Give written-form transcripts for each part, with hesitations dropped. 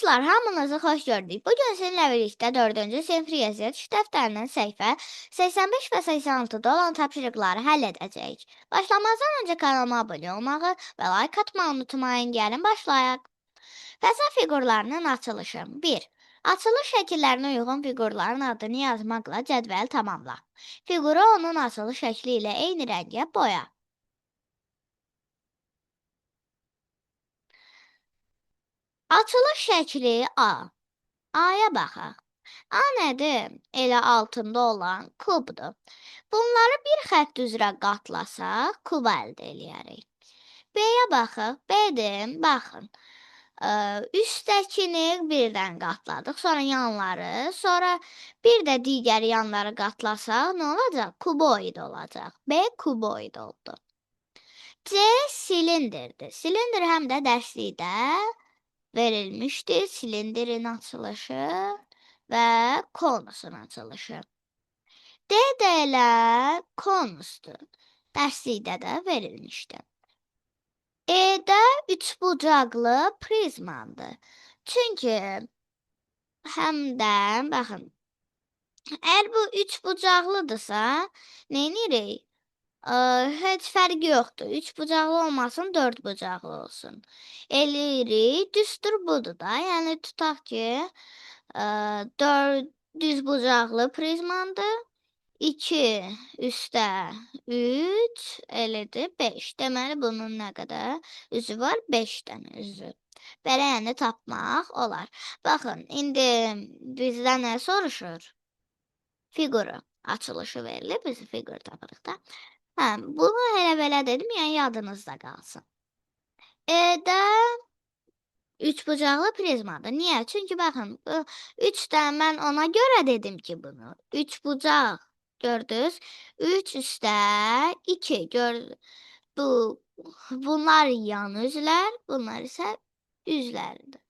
Dostlar, hamınızı xoş gördük. Bugün sizinlə birlikdə 4-cü sinif riyaziyyat iş dəftərinin səhifə 85 və 86-da olan tapşırıqları həll edəcəyik. Başlamazdan öncə kanalıma abunə olmağı və like atmağı unutmayın. Gəlin başlayaq. Fəza fiqurlarının açılışı. 1. Açılış şəkillərinə uyğun fiqurların adını yazmaqla cədvəl tamamla. Fiquru onun açılış şəkli ilə eyni rəngə boya. Açılış şəkli A. A'ya baxaq. A nədir? Elə altında olan kubdur. Bunları bir xətt üzrə qatlasaq, kub əldə eləyərik. B-yə baxaq. B-dir, baxın. Üstdəkini birdən qatladıq, sonra yanları, sonra bir də digər yanları qatlasaq, nə olacaq? Kuboid olacaq. B kuboid oldu. C silindirdir. Silindir həm də dərslikdə verilmişdir. Silindirin açılışı və konusun açılışı. D də elə konusdur. Dərslikdə də verilmişdir. E-də üçbucaqlı prizmandır. Çünki həm də, baxın, əgər bu üçbucaqlıdırsa, nə edirik? Heç fərqi yoxdur. Üçbucaqlı olmasın, dördbucaqlı olsun. Eləyirik, düstur budur da. Yəni tutaq ki, düzbucaqlı prizmandır. 2 üstə 3 elədir 5. Deməli bunun nə qədər üzü var? 5 dənə üzü. Belə yəni tapmaq olar. Baxın, indi bizdən nə soruşur? Fiquru açılışı verilib, biz fiqur tapırıq da. Bunu elə-belə dedim, yəni yadınızda qalsın. E-də üçbucaqlı prizmadır. Niyə? Çünki baxın, 3-dən mən ona görə dedim ki, bunu. Üçbucaq, gördünüz? 3 üstə 2, bunlar yan üzlər, bunlar isə üzlərdir.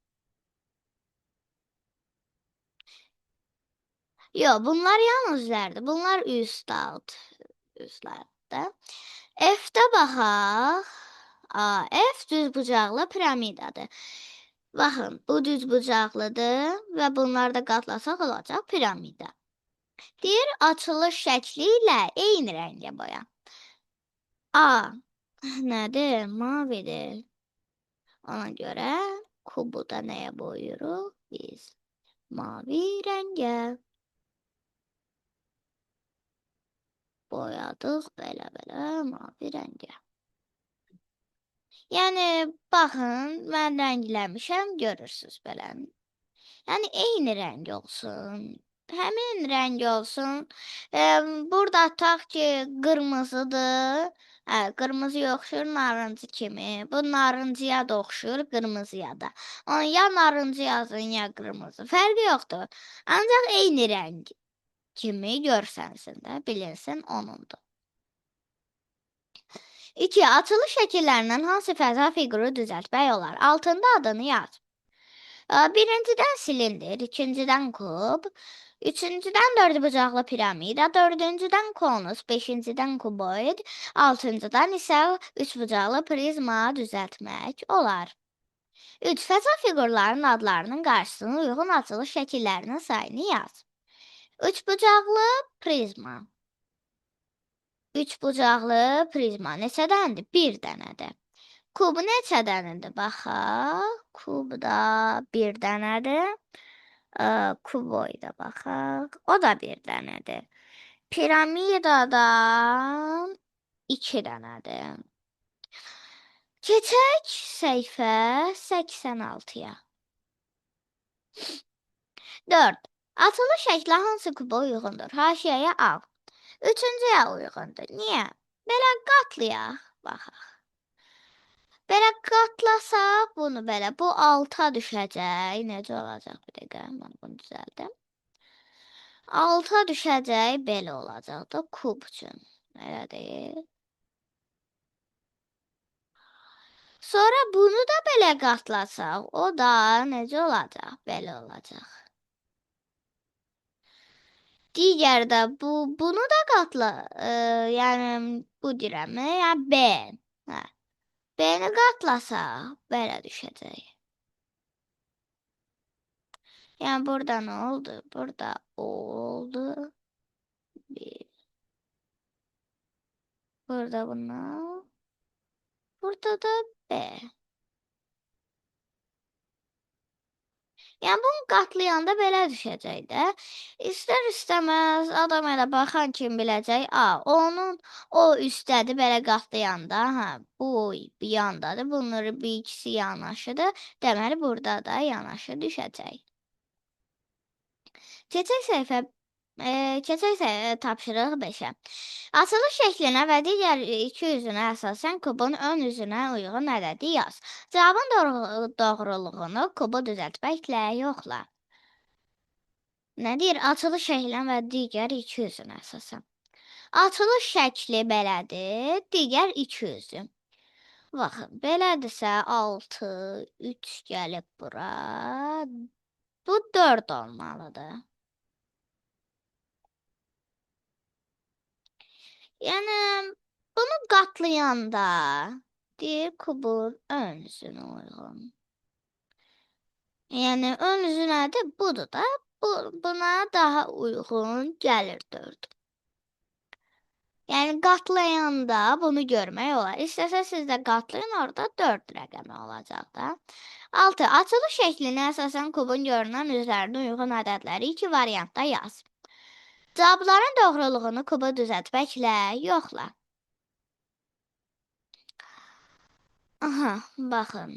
Yox, bunlar yan üzlərdir. Bunlar üst alt üzlərdir. F-də baxaq. F düzbucaqlı piramidadır. Baxın, bu düzbucaqlıdır və bunları da qatlasaq olacaq piramida. Deyir, açılış şəkli ilə eyni rəngə boya. A nədir? Mavidir. Ona görə kubu da nəyə boyuruq? Biz mavi rəngə boyadıq belə-belə mavi rəngə. Yəni, baxın, mən rəngləmişəm, görürsünüz belə. Yəni, eyni rəng olsun, həmin rəng olsun. Burada tutaq ki, qırmızıdır. Qırmızıya oxşur narıncı kimi. Bu narıncıya da oxşur, qırmızıya da. Ya narıncı yazın, ya qırmızı. Fərqi yoxdur. Ancaq eyni rəng kimi görsənsin də, bilinsin onundur. 2. Açılış şəkillərindən hansı fəza fiquru düzəltmək olar? Altında adını yaz. Birincidən silindir, ikincidən kub, üçüncüdən dördbucaqlı piramida, dördüncüdən konus, beşincidən kuboid, altıncıdan isə üçbucaqlı prizma düzəltmək olar. 3. Fəza fiqurların adlarının qarşısına uyğun açılış şəkillərinin sayını yaz. Üçbucaqlı prizma. Üçbucaqlı prizma neçədəndir? 1 dənədir. Kub neçə dənədir? Baxaq. Kub da 1 dənədir. Kuboida baxaq. O da 1 dənədir. Piramidadan 2 dənədir. Keçək səhifə 86-ya. 4. Açılış şəkli hansı kuba uyğundur? Haşiyəyə al. Üçüncüyə uyğundur. Niyə? Belə qatlayaq. Baxaq. Belə qatlasaq bunu belə. Bu alta düşəcək. Necə olacaq? Bir dəqiqə. Mən bunu düzəldim. Alta düşəcək. Belə olacaq da kub üçün. Elə deyil. Sonra bunu da belə qatlasaq. O da necə olacaq? Belə olacaq. Digər də bunu da qatla. Yəni bu dirəmi, yəni B. B-ni qatlasaq belə düşəcək. Yani burada ne oldu? Burada O oldu. Bir. Burada bunu. Burada da B. Yəni bunu qatlayanda belə düşəcək də. İstər-istəməz adam elə baxan kimi biləcək, onun o üstdədir belə qatlayanda, bu bir yandadır, bunları bir ikisi yanaşıdır. Deməli burada da yanaşı düşəcək. Keçək səhifə tapşırıq 5-ə. Açılış şəklinə və digər iki üzünə əsasən kubun ön üzünə uyğun ədədi yaz. Cavabın doğruluğunu kubu düzəltməklə yoxla. Nə deyir? Açılış şəklinə və digər iki üzünə əsasən. Açılış şəkli belədir, digər iki üzü. Baxın, belədirsə 6, 3 gəlib bura. Bu 4 olmalıdır. Yəni bunu qatlayanda deyir kubun ön üzünə uyğun. Yəni ön üzü nədir? Budur da. Buna daha uyğun gəlir 4. Yəni qatlayanda bunu görmək olar. İstəsəz siz də qatlayın, orada 4 rəqəmi olacaq da. 6. Açılış şəklinə əsasən kubun görünən üzlərinə uyğun ədədləri iki variantda yaz. Cavabların doğruluğunu kuba düzəltməklə yoxla. Aha, baxın.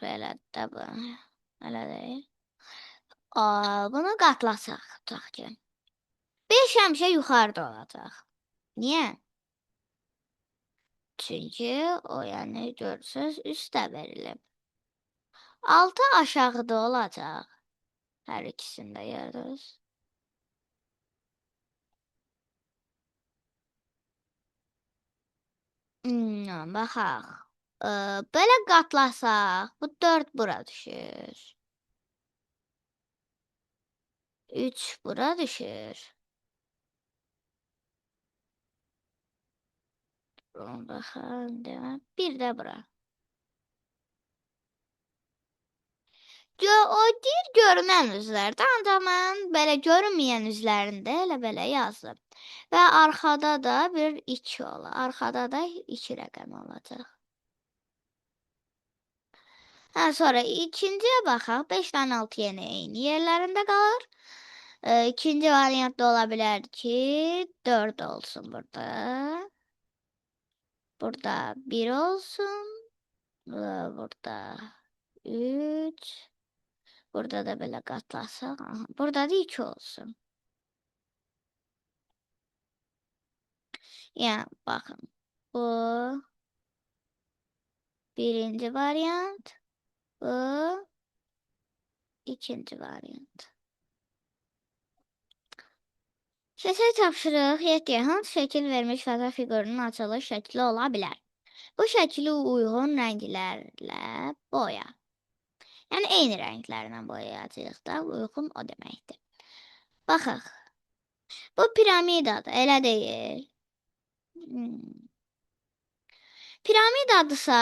Belə də bu. Elə deyil. Bunu qatlasaq, tutaq ki. 5 həmişə yuxarıda olacaq. Niyə? Çünki o, yəni görürsüz, üstə verilib. 6 aşağıda olacaq. Hər ikisində görürsüz. Baxaq. Belə qatlasaq, bu 4 bura düşür. 3 bura düşür. Baxaq, demək, bir də bura. O deyir görünən üzlərdə, ancaq mən belə görünməyən üzlərində elə belə yazdım. Və arxada da bir 2 olar. Arxada da 2 rəqəmi olacaq. Sonra ikinciyə baxaq. 5 dən 6 yenə eyni yerlərində qalır. İkinci variant da ola bilər ki, 4 olsun burada. Burada 1 olsun. Burada 3. Burada da belə qatlasaq. Burada da 2 olsun. Yəni, baxın. Bu birinci variant. Bu ikinci variant. Keçək tapşırıq 7-yə. Hansı şəkil vermiş fəza fiqurunun açılış şəkli ola bilər? Bu şəkli uyğun rənglərlə boya. Yəni, eyni rənglərlə boyayacağıq da, uyğun o deməkdir. Baxaq. Bu piramidadır, elə deyil. Piramidadırsa,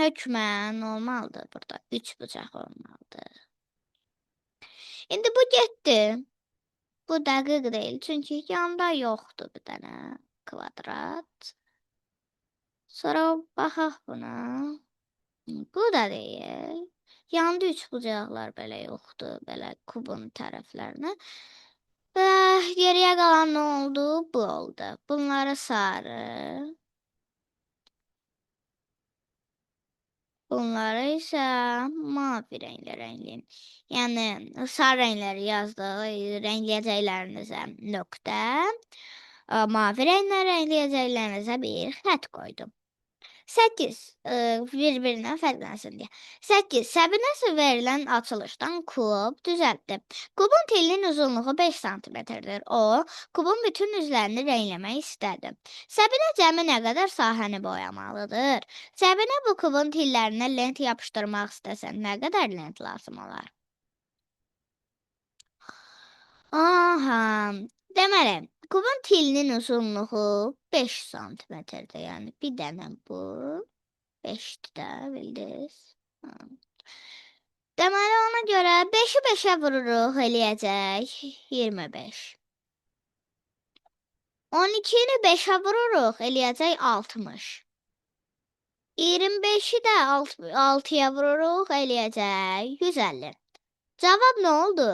hökmən olmalıdır burada. 3 bucaq olmalıdır. İndi bu getdi. Bu dəqiq deyil, çünki yanda yoxdur bir dənə kvadrat. Sonra baxaq buna. Bu da deyil. Yanda 3 bucaqlar belə yoxdur, belə kubun tərəflərinə. Və geriyə qalan nə oldu? Bu oldu. Bunları sarı. Bunları isə mavi rənglə rəngləyin. Yəni, sarı rəngləri rəngləyəcəklərinizə nöqtə, mavi rənglə rəngləyəcəklərinizə bir xət qoydum. 8. Bir-birindən fərqlənsin deyə. 8. Səbinəsə verilən açılışdan kub düzəltdi. Kubun telinin uzunluğu 5 santimetrdir. O, kubun bütün üzlərini rəngləmək istədi. Səbinə cəmi nə qədər sahəni boyamalıdır? Səbinə bu kubun tillərinə lent yapışdırmaq istəsən, nə qədər lent lazım olar? Deməli, kubun tilinin uzunluğu 5 santimetrdir. Yəni, bir dənə bu. 5'ti də, bildiniz. Ona görə 5-i 5-ə vururuq, eləyəcək 25. 12-ni 5-ə vururuq, eləyəcək 60. 25-i də 6-ya vururuq, eləyəcək 150. Cavab nə oldu?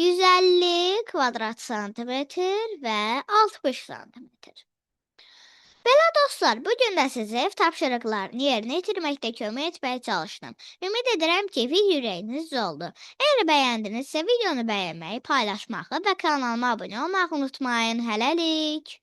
150 kvadrat santimetr və 60 santimetr. Belə dostlar, bu gün də sizə ev tapşırıqlarını yerinə yetirməkdə kömək etməyə çalışdım. Ümid edirəm ki, video ürəyinizcə oldu. Əgər bəyəndinizsə, videonu bəyənməyi, paylaşmağı və kanalıma abunə olmağı unutmayın. Hələlik.